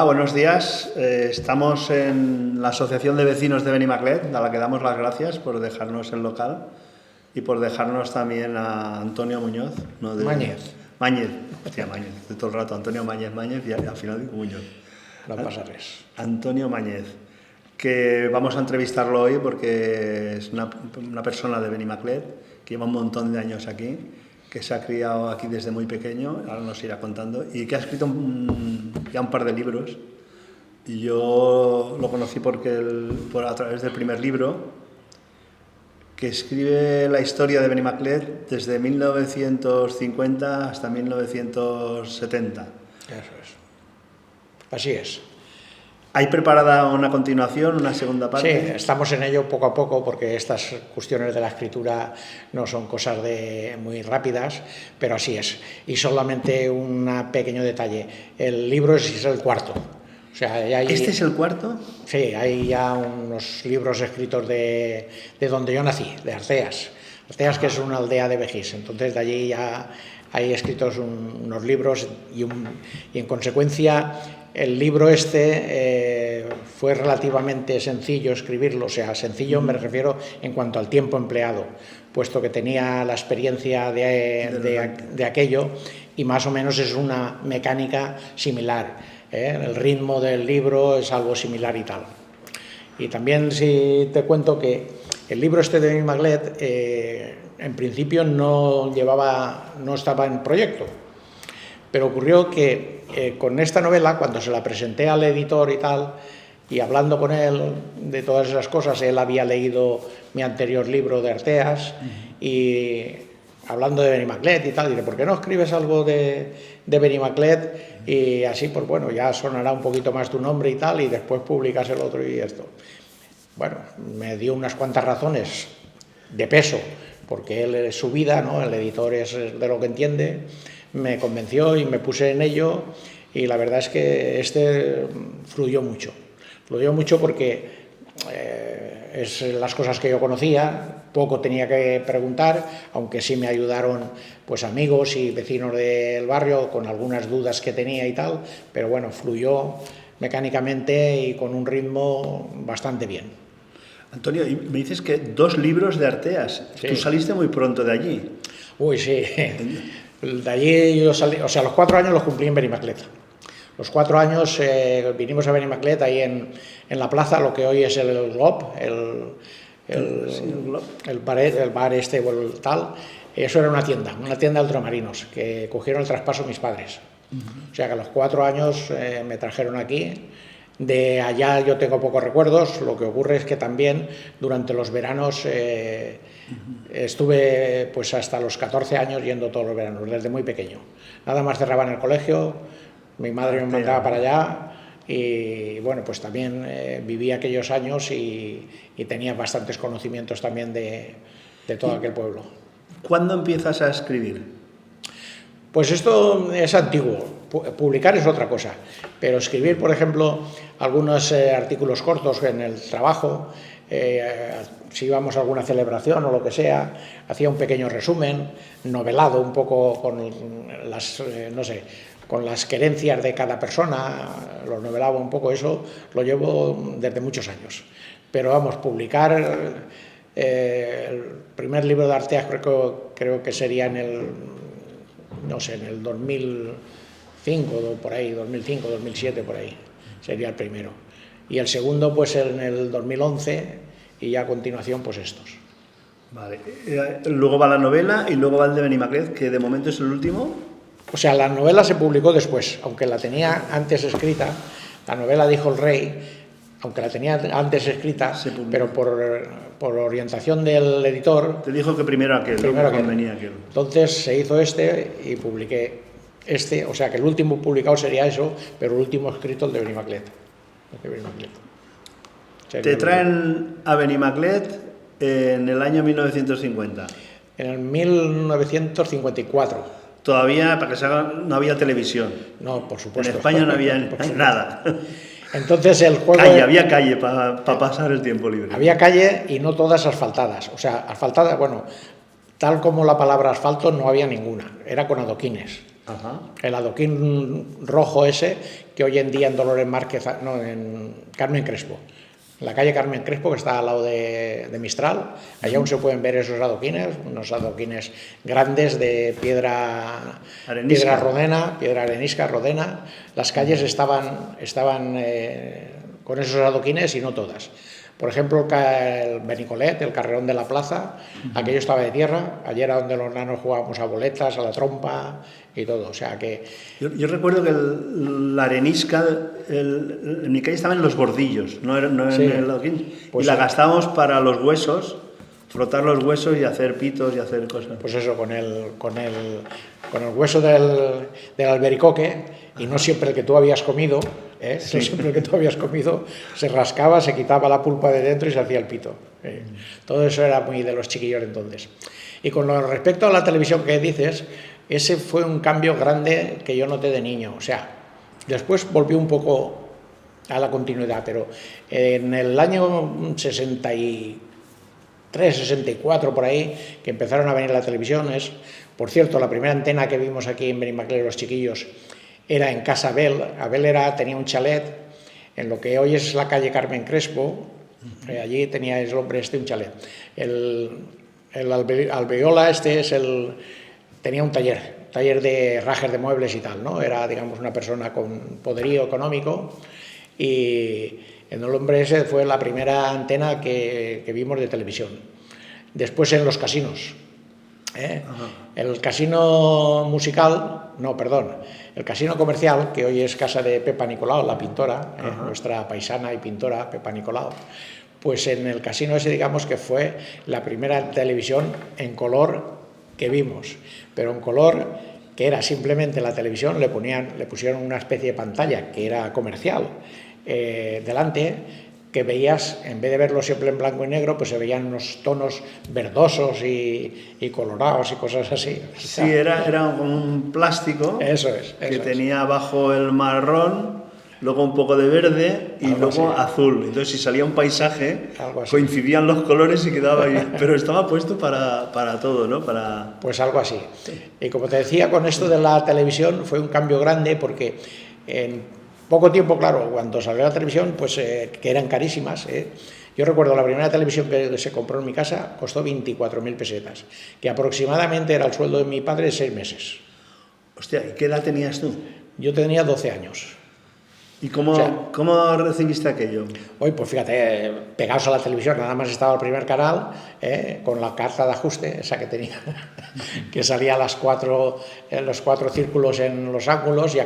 Hola, buenos días. Estamos en la Asociación de Vecinos de Benimaclet, a la que damos las gracias por dejarnos el local y por dejarnos también a Antonio Muñoz. No de... Mañez. Hostia, Mañez, de todo el rato. Antonio Mañez y al final digo Muñoz. No pasa res. Antonio Mañez, que vamos a entrevistarlo hoy porque es una persona de Benimaclet que lleva un montón de años aquí, que se ha criado aquí desde muy pequeño, ahora nos irá contando, y que ha escrito ya un par de libros. Y yo lo conocí a través del primer libro, que escribe la historia de Benimaclet desde 1950 hasta 1970. Eso es. Así es. ¿Hay preparada una continuación, una segunda parte? Sí, estamos en ello poco a poco porque estas cuestiones de la escritura no son cosas muy rápidas, pero así es. Y solamente un pequeño detalle, el libro es el cuarto. O sea, ¿Este es el cuarto? Sí, hay ya unos libros escritos de donde yo nací, de Arteas. Arteas, que es una aldea de Begís. Entonces de allí ya hay escritos unos libros y en consecuencia el libro fue relativamente sencillo escribirlo, o sea, sencillo me refiero en cuanto al tiempo empleado, puesto que tenía la experiencia de aquello y más o menos es una mecánica similar. El ritmo del libro es algo similar y tal. Y también si te cuento que el libro de Benimaclet en principio no estaba en proyecto, pero ocurrió que con esta novela, cuando se la presenté al editor y tal, y hablando con él de todas esas cosas, él había leído mi anterior libro de Arteas y hablando de Benimaclet y tal, dije, ¿por qué no escribes algo de Benimaclet? Y así, pues bueno, ya sonará un poquito más tu nombre y tal, y después publicas el otro y esto. Bueno, me dio unas cuantas razones de peso, porque él es su vida, ¿no? El editor es de lo que entiende, me convenció y me puse en ello, y la verdad es que fluyó mucho porque es las cosas que yo conocía, poco tenía que preguntar, aunque sí me ayudaron pues amigos y vecinos del barrio con algunas dudas que tenía y tal, pero bueno, fluyó mecánicamente y con un ritmo bastante bien. Antonio, y me dices que 2 libros de Arteas. Sí. Tú saliste muy pronto de allí. Uy, sí. De allí yo salí, o sea, los 4 años los cumplí en Benimaclet. Los 4 años vinimos a Benimaclet, ahí en la plaza, lo que hoy es el Glob, el bar este o el tal. Eso era una tienda de ultramarinos, que cogieron el traspaso mis padres. O sea que a los 4 años me trajeron aquí. De allá yo tengo pocos recuerdos, lo que ocurre es que también durante los veranos estuve pues hasta los 14 años yendo todos los veranos, desde muy pequeño. Nada más cerraban el colegio, mi madre me mandaba para allá y bueno, pues también viví aquellos años y tenía bastantes conocimientos también de todo aquel pueblo. ¿Cuándo empiezas a escribir? Pues esto es antiguo, publicar es otra cosa, pero escribir, por ejemplo, algunos artículos cortos en el trabajo, si íbamos a alguna celebración o lo que sea, hacía un pequeño resumen, novelado un poco con con las querencias de cada persona, lo novelaba un poco, eso lo llevo desde muchos años. Pero vamos, publicar el primer libro de Arteas creo que sería en el 2005 o por ahí, 2005, 2007 por ahí, sería el primero. Y el segundo pues en el 2011 y ya a continuación pues estos. Vale, luego va la novela y luego va el de Benimaclet, que de momento es el último. O sea, la novela se publicó después, aunque la tenía antes escrita, la novela Dijo el Rey, aunque la tenía antes escrita, pero por orientación del editor... Te dijo que primero aquel. Entonces se hizo y publiqué o sea que el último publicado sería eso, pero el último escrito el de Benimaclet. Te traen a Benimaclet en el año 1950. En el 1954. Todavía, para que se haga, no había televisión. No, por supuesto. En España no había nada. Entonces el juego... Había calle para pasar el tiempo libre. Había calle y no todas asfaltadas. O sea, asfaltadas, bueno, tal como la palabra asfalto no había ninguna. Era con adoquines. Ajá. El adoquín rojo ese que hoy en día en Dolores Márquez, no, en Carmen Crespo. En la calle Carmen Crespo, que está al lado de Mistral, allá aún se pueden ver esos adoquines, unos adoquines grandes de piedra rodena, piedra arenisca, rodena. Las calles estaban con esos adoquines y no todas. Por ejemplo, el Benicolet, el carrerón de la plaza, aquello estaba de tierra. Ayer era donde los nanos jugábamos a boletas, a la trompa y todo. O sea que... Yo recuerdo que la arenisca, en mi calle estaban en los bordillos, no sí, en el adoquín. pues y la gastábamos para los huesos, frotar los huesos y hacer pitos y hacer cosas. Pues eso, con el hueso del albericoque, y no siempre el que tú habías comido, no siempre el que tú habías comido, se rascaba, se quitaba la pulpa de dentro y se hacía el pito. Todo eso era muy de los chiquillos entonces. Y con respecto a la televisión que dices, ese fue un cambio grande que yo noté de niño. O sea, después volvió un poco a la continuidad, pero en el año 63, 64, por ahí, que empezaron a venir las televisiones. Por cierto, la primera antena que vimos aquí en Benimaclet, los chiquillos, era en Casa Abel. Abel tenía un chalet en lo que hoy es la calle Carmen Crespo. Allí tenía el hombre un chalet. El Albeola tenía un taller de rajes de muebles y tal, ¿no? Era, digamos, una persona con poderío económico, y el hombre ese fue la primera antena que vimos de televisión. Después en los casinos. El casino el casino comercial, que hoy es casa de Pepa Nicolau, la pintora, nuestra paisana y pintora Pepa Nicolau, pues en el casino ese, digamos que fue la primera televisión en color que vimos, pero en color que era simplemente la televisión, le pusieron una especie de pantalla que era comercial delante, que veías, en vez de verlo siempre en blanco y negro, pues se veían unos tonos verdosos y colorados y cosas así. Sí, era como un plástico. Eso es. Que tenía abajo el marrón, luego un poco de verde y algo luego así. Azul. Entonces, si salía un paisaje, coincidían los colores y quedaba ahí. Pero estaba puesto para todo, ¿no? Pues algo así. Y como te decía, con esto de la televisión fue un cambio grande, porque en poco tiempo, claro, cuando salió la televisión, pues que eran carísimas. Yo recuerdo la primera televisión que se compró en mi casa costó 24.000 pesetas, que aproximadamente era el sueldo de mi padre de 6 meses. Hostia, ¿y qué edad tenías tú? Yo tenía 12 años. ¿Y cómo recibiste aquello? Hoy, pues fíjate, pegados a la televisión, nada más estaba el primer canal, con la carta de ajuste, esa que tenía, que salía los cuatro círculos en los ángulos,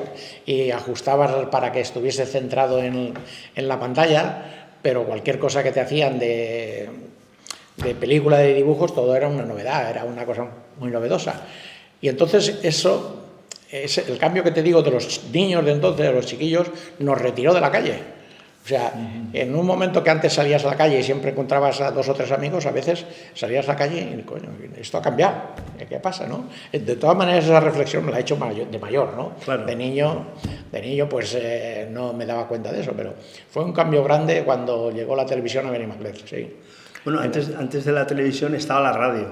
y ajustabas para que estuviese centrado en la pantalla, pero cualquier cosa que te hacían de película, de dibujos, todo era una novedad, era una cosa muy novedosa. Y entonces eso... el cambio que te digo de los niños de entonces, de los chiquillos, nos retiró de la calle. O sea, en un momento que antes salías a la calle y siempre encontrabas a 2 o 3 amigos, a veces salías a la calle y, coño, esto ha cambiado. ¿Qué pasa, no? De todas maneras, esa reflexión me la he hecho de mayor, ¿no? Claro. De niño, pues no me daba cuenta de eso, pero fue un cambio grande cuando llegó la televisión a Benimaclet, sí. Bueno, antes de la televisión estaba la radio.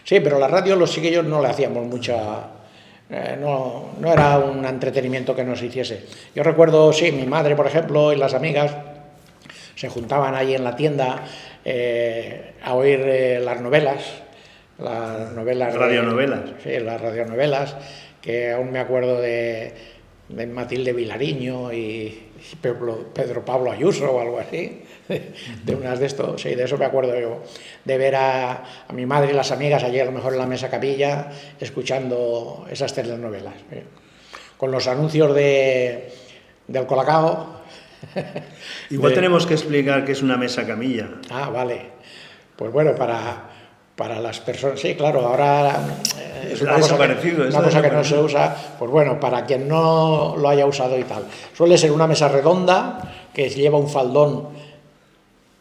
Sí, pero la radio los chiquillos no le hacíamos mucha... no era un entretenimiento que nos hiciese. Yo recuerdo, sí, mi madre, por ejemplo, y las amigas se juntaban ahí en la tienda a oír las novelas. Radionovelas. Sí, las radionovelas, que aún me acuerdo de Matilde Vilariño y Pedro Pablo Ayuso o algo así, de unas de estos, sí, de eso me acuerdo yo, de ver a mi madre y las amigas allí a lo mejor en la mesa capilla escuchando esas telenovelas, con los anuncios del Colacao. Igual tenemos que explicar qué es una mesa camilla. Ah, vale. Pues bueno, para las personas, sí, claro, ahora es una cosa que no se usa, pues bueno, para quien no lo haya usado y tal. Suele ser una mesa redonda que lleva un faldón,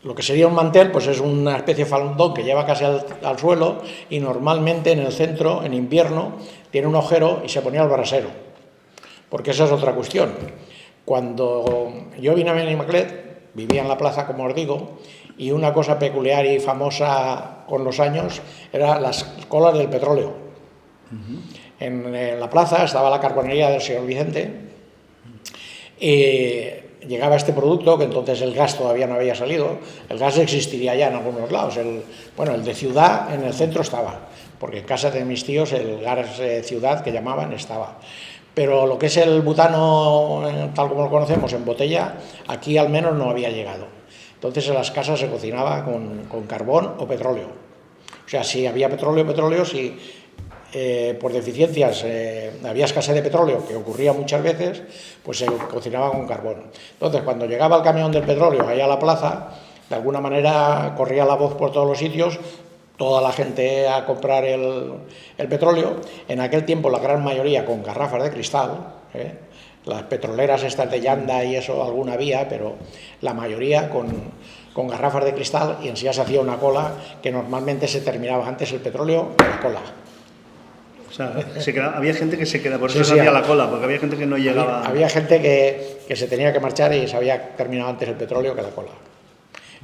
lo que sería un mantel, pues es una especie de faldón que lleva casi al suelo, y normalmente en el centro, en invierno, tiene un agujero y se ponía el brasero, porque esa es otra cuestión. Cuando yo vine a Benimaclet, vivía en la plaza, como os digo, y una cosa peculiar y famosa con los años eran las colas del petróleo. en la plaza estaba la carbonería del señor Vicente, y llegaba este producto, que entonces el gas todavía no había salido. El gas existiría ya en algunos lados. El de ciudad en el centro estaba, porque en casa de mis tíos el gas ciudad, que llamaban, estaba. Pero lo que es el butano, tal como lo conocemos, en botella, aquí al menos no había llegado. Entonces en las casas se cocinaba con carbón o petróleo. O sea, si había petróleo, si por deficiencias había escasez de petróleo, que ocurría muchas veces, pues se cocinaba con carbón. Entonces, cuando llegaba el camión del petróleo allá a la plaza, de alguna manera corría la voz por todos los sitios, toda la gente a comprar el petróleo. En aquel tiempo la gran mayoría con garrafas de cristal, las petroleras estas de llanda y eso alguna había, pero la mayoría con garrafas de cristal, y en sí ya se hacía una cola que normalmente se terminaba antes el petróleo que la cola. O sea, había gente que se quedaba, por eso se hacía la cola, porque había gente que no llegaba. Había gente que se tenía que marchar y se había terminado antes el petróleo que la cola.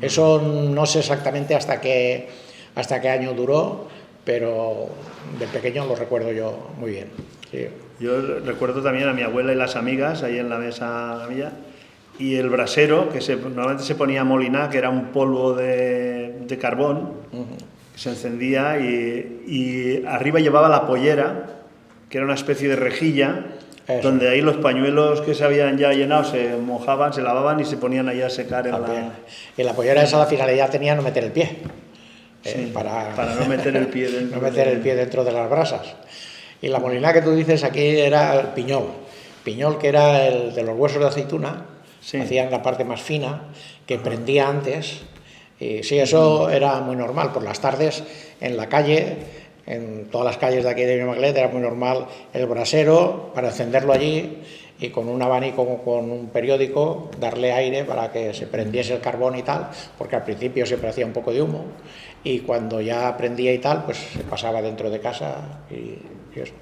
Eso no sé exactamente hasta qué año duró, pero de pequeño lo recuerdo yo muy bien. Sí. Yo recuerdo también a mi abuela y las amigas ahí en la mesa mía, y el brasero, que normalmente se ponía moliná, que era un polvo de carbón, que se encendía, y arriba llevaba la pollera, que era una especie de rejilla, donde ahí los pañuelos que se habían ya llenado se mojaban, se lavaban y se ponían ahí a secar Y la pollera esa, la finalidad tenía no meter el pie. Sí, para no meter el pie dentro. No meter el pie dentro de las brasas. Y la moliná que tú dices aquí era el piñol. Piñol, que era el de los huesos de aceituna, hacían la parte más fina, que prendía antes. Y sí, eso era muy normal. Por las tardes, en la calle, en todas las calles de aquí de Benimaclet, era muy normal el brasero para encenderlo allí y con un abanico, con un periódico, darle aire para que se prendiese el carbón y tal, porque al principio siempre hacía un poco de humo, y cuando ya prendía y tal, pues se pasaba dentro de casa y eso.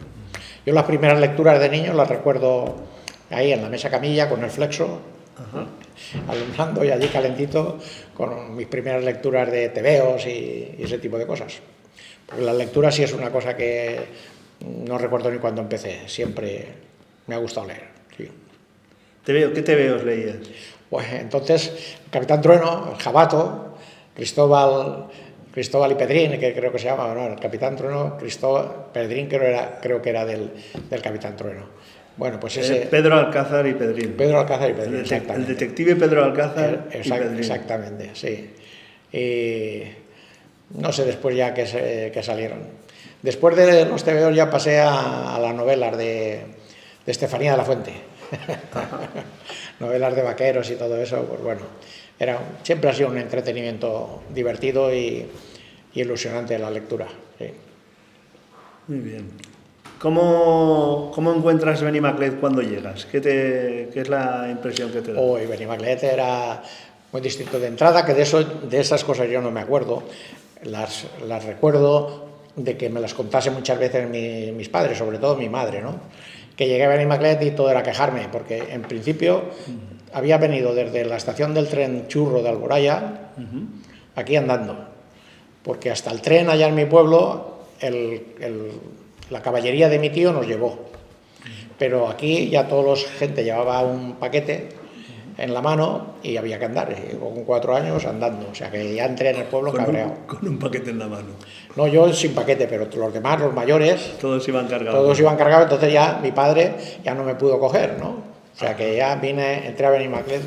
Yo las primeras lecturas de niño las recuerdo ahí en la mesa camilla con el flexo, alumbrando y allí calentito con mis primeras lecturas de tebeos y ese tipo de cosas. Porque la lectura sí es una cosa que no recuerdo ni cuándo empecé, siempre me ha gustado leer. Sí. ¿Qué tebeos leías? Pues entonces, Capitán Trueno, el Jabato, Cristóbal y Pedrín, que creo que se llama, ¿no? El Capitán Trueno, Pedrín creo que era del Capitán Trueno. Bueno, pues ese... Pedro Alcázar y Pedrín. Pedro Alcázar y Pedrín, exactamente. El detective Pedro Alcázar y Pedrín. Exactamente, sí. Y no sé después ya que salieron. Después de los tebeos ya pasé a las novelas de Estefanía de la Fuente. Novelas de vaqueros y todo eso, pues bueno, siempre ha sido un entretenimiento divertido y ilusionante la lectura. Sí. Muy bien. ¿Cómo encuentras Benimaclet cuando llegas? ¿Qué es la impresión que te da? Hoy Benimaclet era muy distinto de entrada, que de esas cosas yo no me acuerdo. Las recuerdo de que me las contase muchas veces mis padres, sobre todo mi madre, ¿no? Que llegué a Benimaclet y todo era quejarme, porque en principio había venido desde la estación del tren Churro de Alboraya, aquí andando, porque hasta el tren allá en mi pueblo, la caballería de mi tío nos llevó, pero aquí ya toda la gente llevaba un paquete en la mano y había que andar, y con 4 años andando, o sea que ya entré en el pueblo cabreado. Con un paquete en la mano. No, yo sin paquete, pero los demás, los mayores... Todos iban cargados. Todos iban cargados, entonces ya mi padre ya no me pudo coger, ¿no? O sea que ya entré a Benimaclet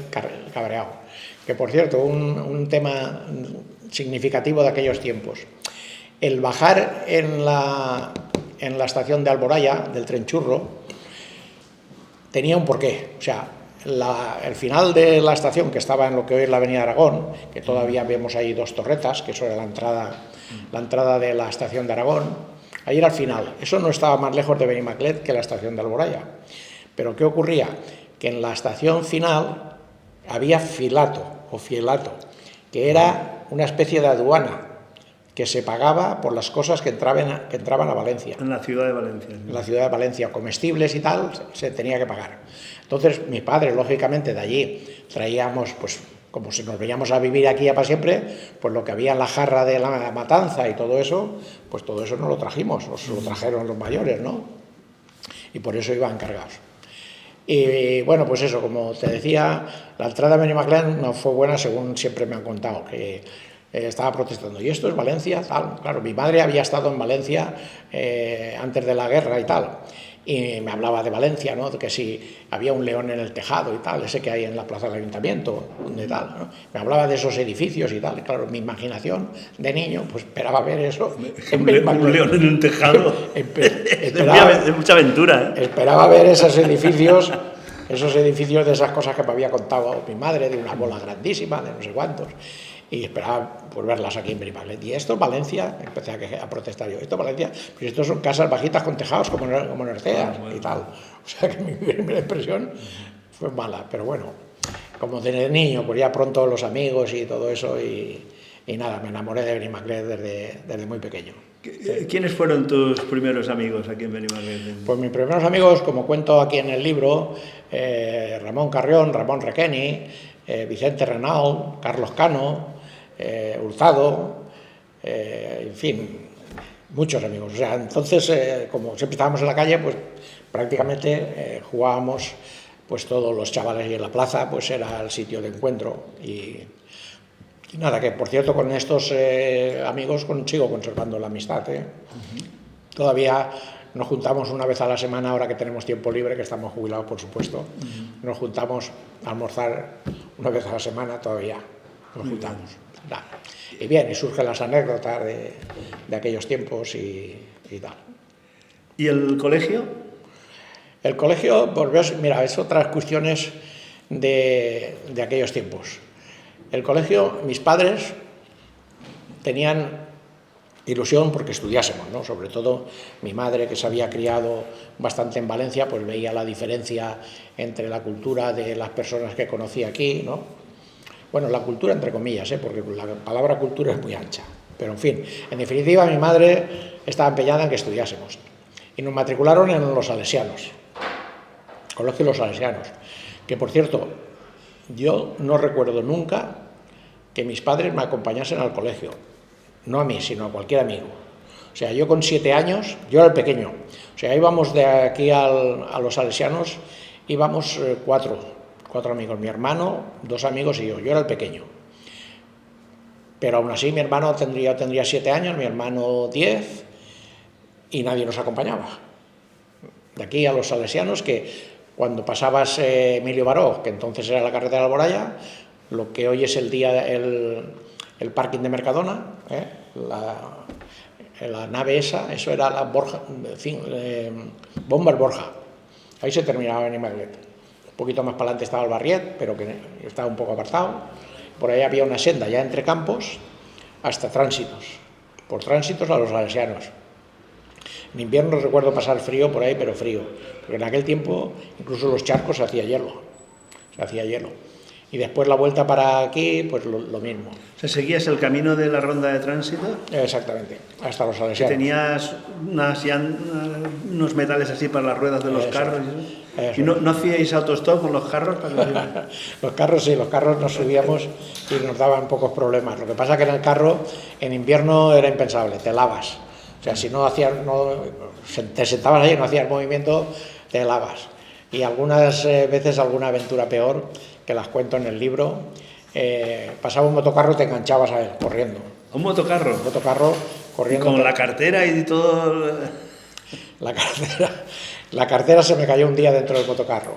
cabreado. Que por cierto, un tema significativo de aquellos tiempos. El bajar en la estación de Alboraya, del tren Churro, tenía un porqué. O sea, el final de la estación, que estaba en lo que hoy es la Avenida Aragón, que todavía vemos ahí 2 torretas, que eso era la entrada de la estación de Aragón, ahí era el final. Eso no estaba más lejos de Benimaclet que la estación de Alboraya. Pero ¿qué ocurría? Que en la estación final había filato, que era una especie de aduana que se pagaba por las cosas que entraban a Valencia. En la ciudad de Valencia. ¿Sí? En la ciudad de Valencia, comestibles y tal, se tenía que pagar. Entonces, mi padre, lógicamente, de allí traíamos, pues, como si nos veníamos a vivir aquí ya para siempre, pues lo que había en la jarra de la matanza y todo eso, pues todo eso no lo trajimos, nos lo trajeron los mayores, ¿no? y por eso iban cargados. Y bueno, pues eso, como te decía, la entrada a Benimaclet no fue buena, según siempre me han contado, que estaba protestando. ¿Y esto es Valencia? Tal. Claro, mi madre había estado en Valencia antes de la guerra y tal, y me hablaba de Valencia, ¿no? De que si había un león en el tejado y tal, ese que hay en la plaza del ayuntamiento, de tal, ¿no? Me hablaba de esos edificios y tal. Y claro, mi imaginación de niño, pues esperaba ver eso. Un león en un tejado. Es mucha aventura, ¿eh? Esperaba ver esos edificios de esas cosas que me había contado mi madre, de una bola grandísima, de no sé cuántos. Y esperaba pues, verlas aquí en Benimaclet. Y esto es Valencia, empecé a protestar yo, esto es Valencia, pues esto son casas bajitas con tejados como en Arteas y tal. O sea que mi primera impresión fue mala, pero bueno, como de niño, pues ya pronto los amigos y todo eso, y nada, me enamoré de Benimaclet desde muy pequeño. ¿Quiénes fueron tus primeros amigos aquí en Benimaclet? Pues mis primeros amigos, como cuento aquí en el libro, Ramón Carrión, Ramón Requeni, Vicente Renal, Carlos Cano, Hurtado, en fin, muchos amigos. O sea, entonces, como siempre estábamos en la calle, pues prácticamente jugábamos, pues todos los chavales, y en la plaza pues era el sitio de encuentro. Y nada, que por cierto con estos amigos sigo conservando la amistad. Todavía nos juntamos una vez a la semana, ahora que tenemos tiempo libre, que estamos jubilados por supuesto. Nos juntamos a almorzar una vez a la semana, todavía nos juntamos. Y bien, y surgen las anécdotas de aquellos tiempos y tal. ¿Y el colegio? El colegio, pues mira, es otras cuestiones de aquellos tiempos. El colegio, mis padres tenían ilusión porque estudiásemos, ¿no? Sobre todo mi madre, que se había criado bastante en Valencia, pues veía la diferencia entre la cultura de las personas que conocí aquí, ¿no? Bueno, la cultura entre comillas, porque la palabra cultura es muy ancha. Pero en fin, en definitiva mi madre estaba empeñada en que estudiásemos. Y nos matricularon en los Salesianos, Colegio de los Salesianos, que por cierto, yo no recuerdo nunca que mis padres me acompañasen al colegio. No a mí, sino a cualquier amigo. O sea, yo con 7 años, yo era el pequeño. O sea, íbamos de aquí a los Salesianos, íbamos cuatro amigos, mi hermano, 2 amigos y yo era el pequeño. Pero aún así mi hermano tendría 7 años, mi hermano 10, y nadie nos acompañaba. De aquí a los Salesianos, que cuando pasabas Emilio Baró, que entonces era la carretera de Alboraya, lo que hoy es el parking de Mercadona, la nave esa, eso era la Borja, Bombas Borja. Ahí se terminaba Benimaclet. Un poquito más para adelante estaba el Barriet, pero que estaba un poco apartado. Por ahí había una senda ya entre campos hasta Tránsitos. Por Tránsitos a los Salesianos. En invierno recuerdo pasar frío por ahí, pero frío. Porque en aquel tiempo incluso los charcos se hacía hielo. Y después la vuelta para aquí, pues lo mismo. O sea, ¿seguías el camino de la ronda de tránsito? Exactamente, hasta los Salesianos. ¿Tenías unos metales así para las ruedas de los carros? ¿Y no hacíais autostop con los carros? Los carros sí, los carros nos subíamos y nos daban pocos problemas. Lo que pasa que en el carro, en invierno era impensable, te lavas. O sea, si te sentabas ahí y no hacías movimiento, te lavas. Y algunas veces alguna aventura peor, que las cuento en el libro, pasaba un motocarro y te enganchabas a él, corriendo. ¿Un motocarro? Un motocarro corriendo. ¿Y con la cartera y todo? La cartera se me cayó un día dentro del motocarro.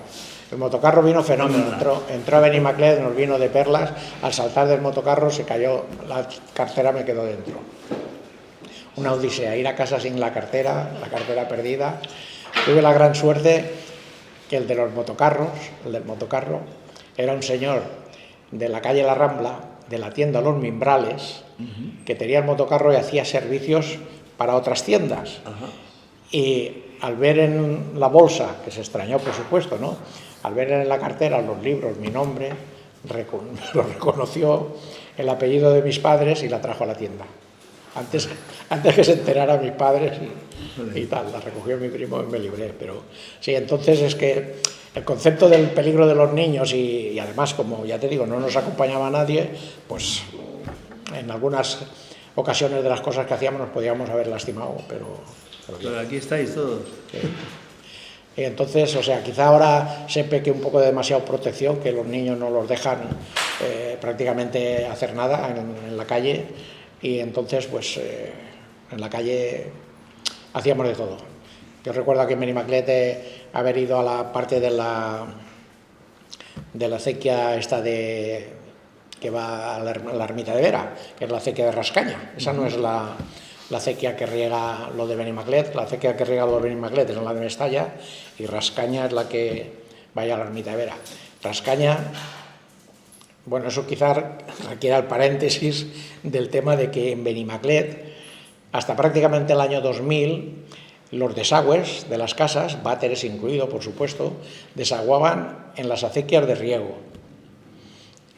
El motocarro vino fenómeno, entró a Benimaclet, nos vino de perlas, al saltar del motocarro se cayó, la cartera me quedó dentro. Una odisea, ir a casa sin la cartera perdida. Tuve la gran suerte que el del motocarro, era un señor de la calle La Rambla, de la tienda Los Mimbrales, que tenía el motocarro y hacía servicios para otras tiendas. Y al ver en la bolsa, que se extrañó por supuesto, ¿no? Al ver en la cartera los libros, mi nombre, lo reconoció, el apellido de mis padres y la trajo a la tienda. Antes que se enterara mis padres y tal, la recogió mi primo y me libré. Pero sí, entonces es que el concepto del peligro de los niños y además, como ya te digo, no nos acompañaba nadie, pues en algunas ocasiones de las cosas que hacíamos nos podíamos haber lastimado, pero aquí estáis todos. Y entonces, o sea, quizá ahora se peque un poco de demasiada protección, que los niños no los dejan prácticamente hacer nada en la calle, y entonces, pues, en la calle hacíamos de todo. Yo recuerdo aquí en Benimaclet haber ido a la parte de la acequia esta que va a la ermita de Vera, que es la acequia de Rascaña. Esa no es la acequia que riega lo de Benimaclet. La acequia que riega lo de Benimaclet es la de Mestalla, y Rascaña es la que vaya a la ermita de Vera. Rascaña, bueno, eso quizá requiera el paréntesis del tema de que en Benimaclet, hasta prácticamente el año 2000, los desagües de las casas, váteres incluido, por supuesto, desaguaban en las acequias de riego.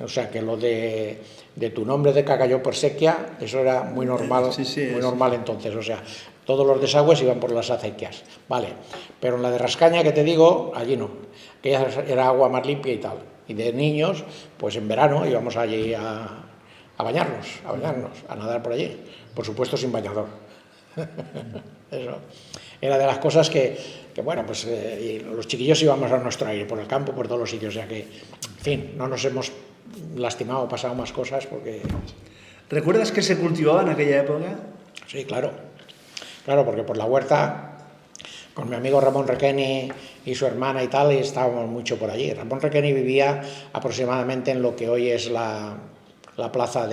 O sea que lo de tu nombre de cayó por sequía, eso era muy normal, muy normal entonces. O sea, todos los desagües iban por las acequias, vale. Pero en la de Rascaña, que te digo, allí no. Aquella era agua más limpia y tal. Y de niños, pues en verano íbamos allí a bañarnos, a nadar por allí. Por supuesto sin bañador. Eso era de las cosas que bueno, pues los chiquillos íbamos a nuestro aire, por el campo, por todos los sitios. O sea que, en fin, no nos hemos lastimado, pasado más cosas porque... ¿Recuerdas que se cultivaba en aquella época? Sí, claro. Claro, porque por la huerta, con mi amigo Ramón Requeni y su hermana y tal, y estábamos mucho por allí. Ramón Requeni vivía aproximadamente en lo que hoy es la plaza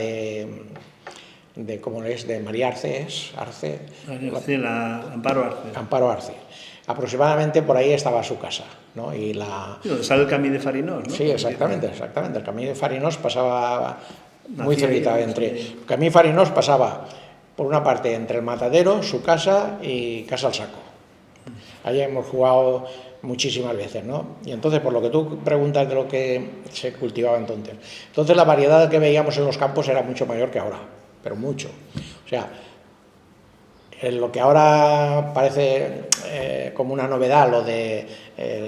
¿cómo es? De María Arce, Arce. Sí, Amparo Arce. Amparo Arce. Aproximadamente por ahí estaba su casa, ¿no? Y donde sale el Camí de Farinós, ¿no? Sí, exactamente. El Camí de Farinós pasaba muy cerquita el Camí de Farinós pasaba, por una parte, entre el Matadero, su casa y Casa al Saco. Allí hemos jugado muchísimas veces, ¿no? Y entonces, por lo que tú preguntas de lo que se cultivaba entonces, la variedad que veíamos en los campos era mucho mayor que ahora, pero mucho. O sea, en lo que ahora parece como una novedad, lo de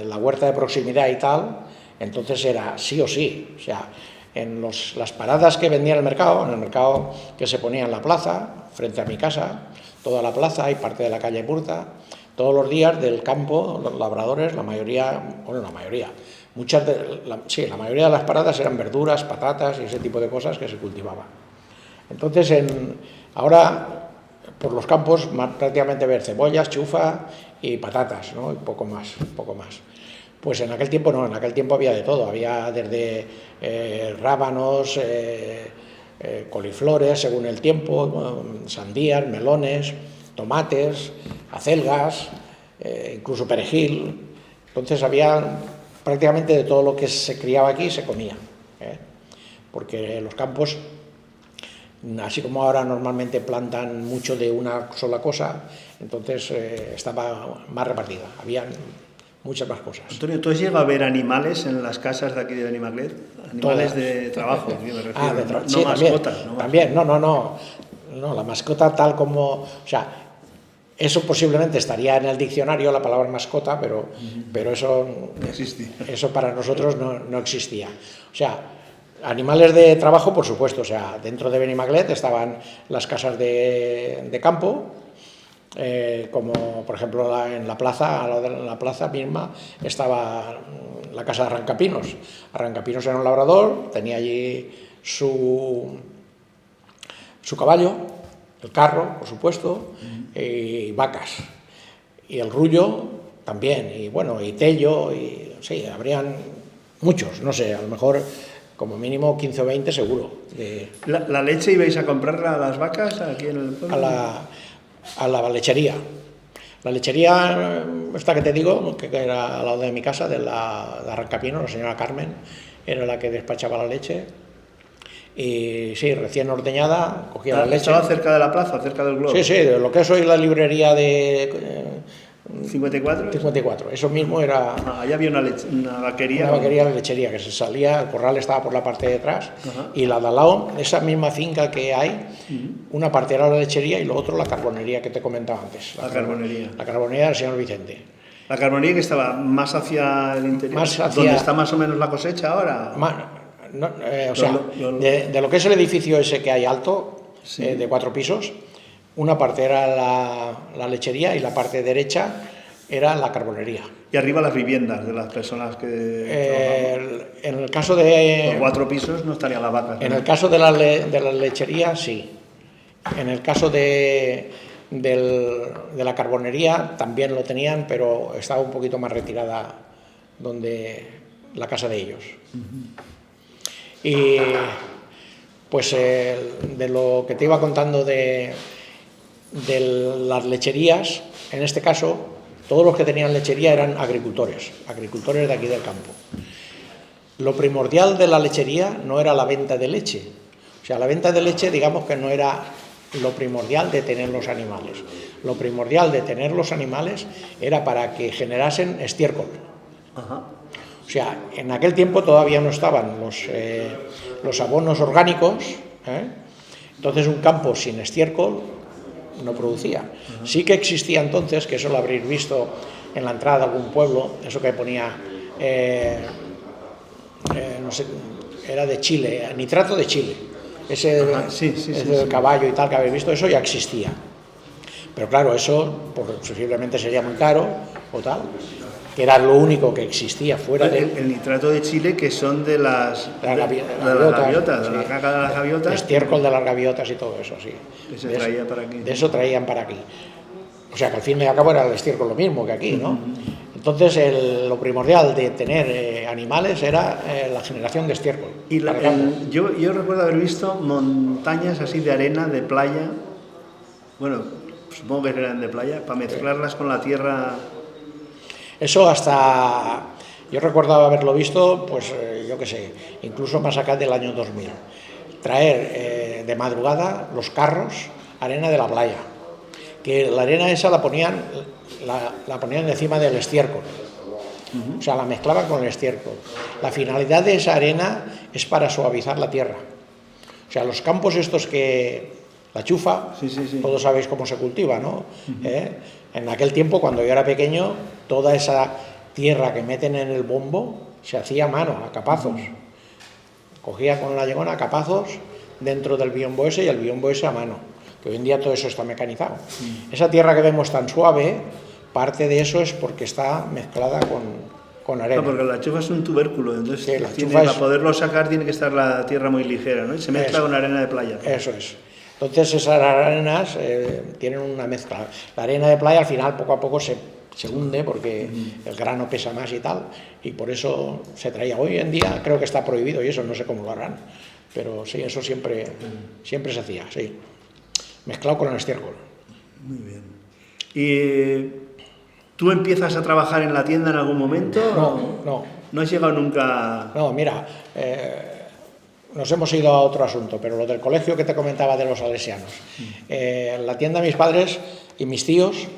la huerta de proximidad y tal, entonces era sí o sí. O sea, en las paradas que vendía en el mercado que se ponía en la plaza, frente a mi casa, toda la plaza y parte de la calle Purta, todos los días del campo, los labradores, la mayoría, la mayoría de las paradas eran verduras, patatas y ese tipo de cosas que se cultivaban. Entonces, ahora, por los campos, prácticamente ver cebollas, chufa y patatas, ¿no? Y poco más. Pues en aquel tiempo no, en aquel tiempo había de todo. Había desde rábanos, coliflores, según el tiempo, sandías, melones, tomates, acelgas, incluso perejil. Entonces había prácticamente de todo lo que se criaba aquí se comía, porque los campos, así como ahora normalmente plantan mucho de una sola cosa, entonces estaba más repartida, había muchas más cosas. Antonio, ¿tú has llegado a ver animales en las casas de aquí de Benimaclet? Animales de trabajo, me refiero, sí, mascotas. También, no, la mascota tal como... O sea, eso posiblemente estaría en el diccionario, la palabra mascota, pero eso no existía. Eso para nosotros no existía. O sea, animales de trabajo, por supuesto. O sea, dentro de Benimaclet estaban las casas de campo, como por ejemplo en la plaza misma estaba la casa de Arrancapinos. Arrancapinos era un labrador, tenía allí su caballo, el carro, por supuesto, y vacas. Y el rullo también, y bueno, y tello, y sí, habrían muchos, no sé, a lo mejor como mínimo 15 o 20 seguro. ¿La leche ibais a comprarla a las vacas aquí en el pueblo? A la lechería. La lechería, esta que te digo, que era al lado de mi casa, de Arrancapinos, la señora Carmen, era la que despachaba la leche. Y sí, recién ordeñada, cogía la leche. ¿Estaba cerca de la plaza, cerca del Globo? Sí, de lo que es hoy la librería de... 54. 54, eso mismo era... Allá había una vaquería. Una vaquería de lechería que se salía, el corral estaba por la parte de atrás, y la de al lado, esa misma finca que hay, una parte era la lechería y lo otro la carbonería que te comentaba antes. La carbonería del señor Vicente. La carbonería que estaba más hacia el interior, donde está más o menos la cosecha ahora. De lo que es el edificio ese que hay alto, de 4 pisos, una parte era la lechería y la parte derecha era la carbonería. Y arriba las viviendas de las personas que En el caso de... Los 4 pisos no estarían las vacas. En el caso de las lecherías, sí. En el caso de la carbonería también lo tenían, pero estaba un poquito más retirada donde la casa de ellos. Y pues de lo que te iba contando de las lecherías, en este caso, todos los que tenían lechería eran agricultores de aquí del campo. Lo primordial de la lechería no era la venta de leche. O sea, la venta de leche, digamos que no era lo primordial de tener los animales. Lo primordial de tener los animales era para que generasen estiércol. Ajá. O sea, en aquel tiempo todavía no estaban los abonos orgánicos, entonces un campo sin estiércol no producía. Ajá. Sí que existía entonces, que eso lo habréis visto en la entrada de algún pueblo, eso que ponía, no sé, era de Chile, nitrato de Chile, ese del caballo y tal que habéis visto, eso ya existía. Pero claro, eso posiblemente sería muy caro o tal, que era lo único que existía fuera el nitrato de Chile, que son de las gaviotas, de la caca de las gaviotas. Estiércol de las gaviotas y todo eso, sí. Que se traía para aquí. De eso traían para aquí. O sea que al fin y al cabo era el estiércol lo mismo que aquí, ¿no? Entonces lo primordial de tener animales era la generación de estiércol. Y yo recuerdo haber visto montañas así de arena, de playa, bueno, supongo que eran de playa, para mezclarlas con la tierra. Eso hasta, yo recuerdo haberlo visto, pues yo qué sé, incluso más acá del año 2000. Traer de madrugada los carros, arena de la playa, que la arena esa la ponían encima del estiércol. O sea, la mezclaban con el estiércol. La finalidad de esa arena es para suavizar la tierra. O sea, los campos estos la chufa, sí. todos sabéis cómo se cultiva, ¿no? En aquel tiempo, cuando yo era pequeño, toda esa tierra que meten en el bombo se hacía a mano, a capazos. Cogía con la llegona a capazos dentro del biombo ese y el biombo ese a mano. Que hoy en día todo eso está mecanizado. Esa tierra que vemos tan suave, parte de eso es porque está mezclada con arena. No, porque la chufa es un tubérculo, entonces Sí, para poderlo sacar tiene que estar la tierra muy ligera, ¿no? Y se mezcla con arena de playa. Eso es. Entonces esas arenas tienen una mezcla. La arena de playa al final poco a poco se hunde porque el grano pesa más y tal, y por eso se traía. Hoy en día creo que está prohibido y eso, no sé cómo lo harán, pero sí, eso siempre se hacía, sí. Mezclado con el estiércol. Muy bien. ¿Y tú empiezas a trabajar en la tienda en algún momento? No. ¿No has llegado nunca? No, mira, nos hemos ido a otro asunto, pero lo del colegio que te comentaba de los salesianos. La tienda de mis padres y mis tíos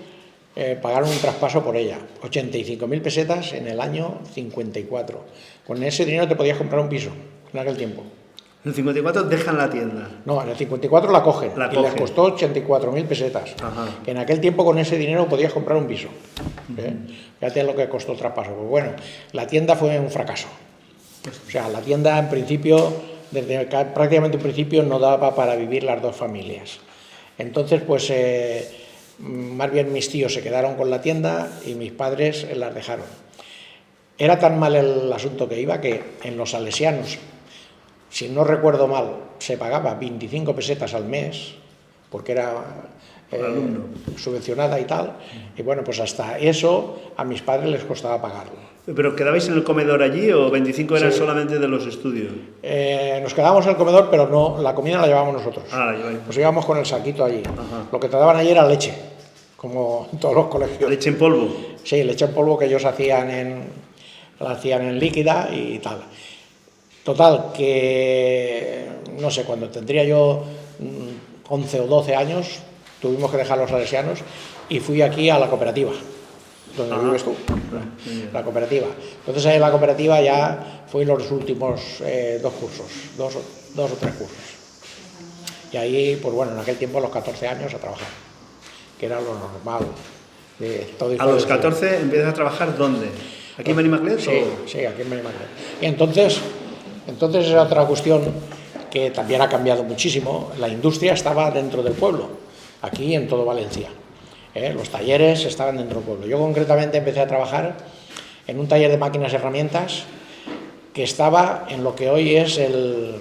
pagaron un traspaso por ella, 85.000 pesetas en el año 54. Con ese dinero te podías comprar un piso en aquel tiempo. En el 54 dejan la tienda. No, en el 54 la cogen. Y les costó 84.000 pesetas. Ajá. En aquel tiempo con ese dinero podías comprar un piso. Fíjate lo que costó el traspaso. Pues bueno, la tienda fue un fracaso. O sea, la tienda en principio, desde prácticamente un principio, no daba para vivir las dos familias. Entonces, pues, más bien mis tíos se quedaron con la tienda y mis padres las dejaron. Era tan mal el asunto que iba que en los salesianos, si no recuerdo mal, se pagaba 25 pesetas al mes, porque era subvencionada y tal, y bueno, pues hasta eso a mis padres les costaba pagarlo. ¿Pero quedabais en el comedor allí o 25 eran solamente de los estudios? Nos quedábamos en el comedor, pero no, la comida la llevábamos nosotros. La lleváis. Nos íbamos con el saquito allí. Ajá. Lo que te daban allí era leche, como en todos los colegios. ¿Leche en polvo? Sí, leche en polvo que ellos hacían en líquida y tal. Total, que no sé, cuando tendría yo 11 o 12 años, tuvimos que dejar los salesianos y fui aquí a la cooperativa, donde vives tú, la cooperativa. Entonces ahí en la cooperativa ya fui los últimos 2 cursos, dos o tres cursos. Y ahí, pues bueno, en aquel tiempo a los 14 años a trabajar, que era lo normal. ¿A los 14 empiezas a trabajar dónde? ¿Aquí en Benimaclet? Sí, aquí en Benimaclet. Y entonces es otra cuestión que también ha cambiado muchísimo. La industria estaba dentro del pueblo, aquí en todo Valencia. Los talleres estaban dentro del pueblo. Yo concretamente empecé a trabajar en un taller de máquinas y herramientas que estaba en lo que hoy es el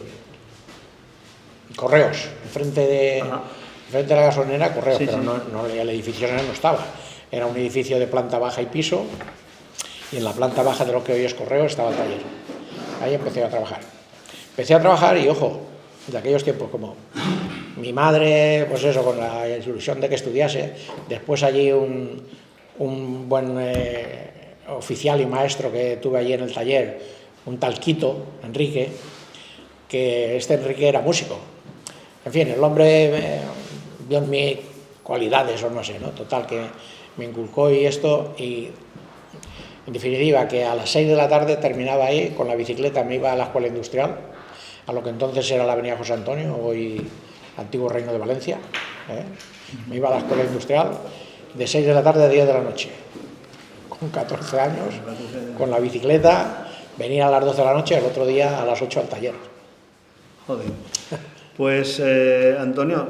Correos, enfrente de la gasolinera Correos, Sí, pero sí. no, el edificio no estaba. Era un edificio de planta baja y piso, y en la planta baja de lo que hoy es Correos estaba el taller. Ahí empecé a trabajar. Empecé a trabajar y, ojo, de aquellos tiempos, como mi madre, pues eso, con la ilusión de que estudiase, después allí un buen oficial y maestro que tuve allí en el taller, un tal Quito, Enrique, que Enrique era músico. En fin, el hombre vio en mí cualidades o no sé, ¿no? Total, que me inculcó y esto, y en definitiva, que a las 6 de la tarde terminaba ahí, con la bicicleta me iba a la escuela industrial, a lo que entonces era la avenida José Antonio, hoy antiguo Reino de Valencia, me iba a la escuela industrial de 6 de la tarde a 10 de la noche, con 14 años, con la bicicleta, venía a las 12 de la noche, el otro día a las 8 al taller. Joder. Pues, Antonio,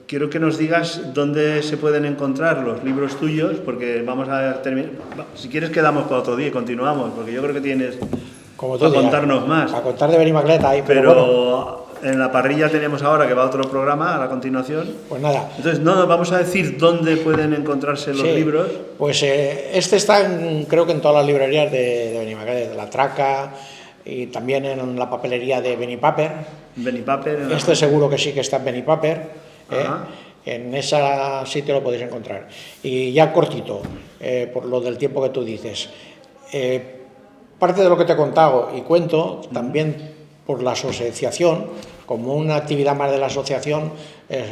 quiero que nos digas dónde se pueden encontrar los libros tuyos, porque vamos a terminar. Si quieres, quedamos para otro día y continuamos, porque yo creo que tienes Como tú para digas, contarnos más. a contar de Benimaclet ahí, Pero bueno, en la parrilla tenemos ahora que va otro programa a la continuación. pues nada. Entonces, no, vamos a decir dónde pueden encontrarse los libros. Pues este está, creo que en todas las librerías de Benimaclet, de La Traca, y también en la papelería de Benipaper. Benipaper. Este seguro que sí que está en Benipaper. En ese sitio lo podéis encontrar. Y ya cortito, por lo del tiempo que tú dices. Parte de lo que te he contado y cuento, también por la asociación, como una actividad más de la asociación,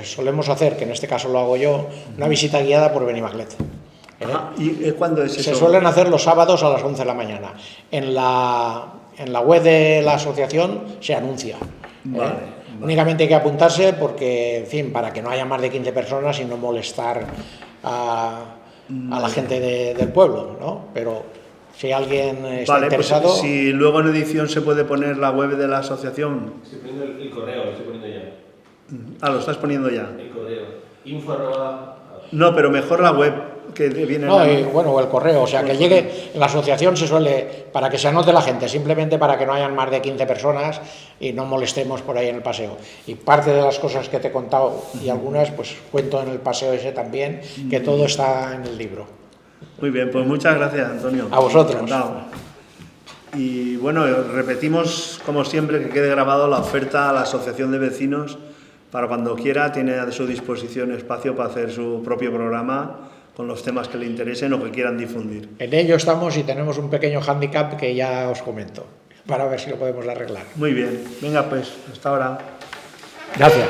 solemos hacer, que en este caso lo hago yo, una visita guiada por Benimaclet. ¿Y cuándo es eso? Se suelen hacer los sábados a las 11 de la mañana. En la web de la asociación se anuncia. Vale. Únicamente hay que apuntarse porque, en fin, para que no haya más de 15 personas y no molestar a la gente del pueblo, ¿no? Pero si alguien está interesado... Pues si luego en edición se puede poner la web de la asociación. Estoy poniendo el correo, lo estoy poniendo ya. Lo estás poniendo ya. El correo. Info @ No, pero mejor la web que viene. No, o el correo, o sea, que llegue, en la asociación se suele, para que se anote la gente, simplemente para que no hayan más de 15 personas y no molestemos por ahí en el paseo. Y parte de las cosas que te he contado y algunas, pues cuento en el paseo ese también, que todo está en el libro. Muy bien, pues muchas gracias, Antonio. A vosotros. Encantado. Y bueno, repetimos como siempre que quede grabado la oferta a la Asociación de Vecinos para cuando quiera, tiene a su disposición espacio para hacer su propio programa con los temas que le interesen o que quieran difundir. En ello estamos y tenemos un pequeño hándicap que ya os comento, para ver si lo podemos arreglar. Muy bien, venga pues, hasta ahora. Gracias.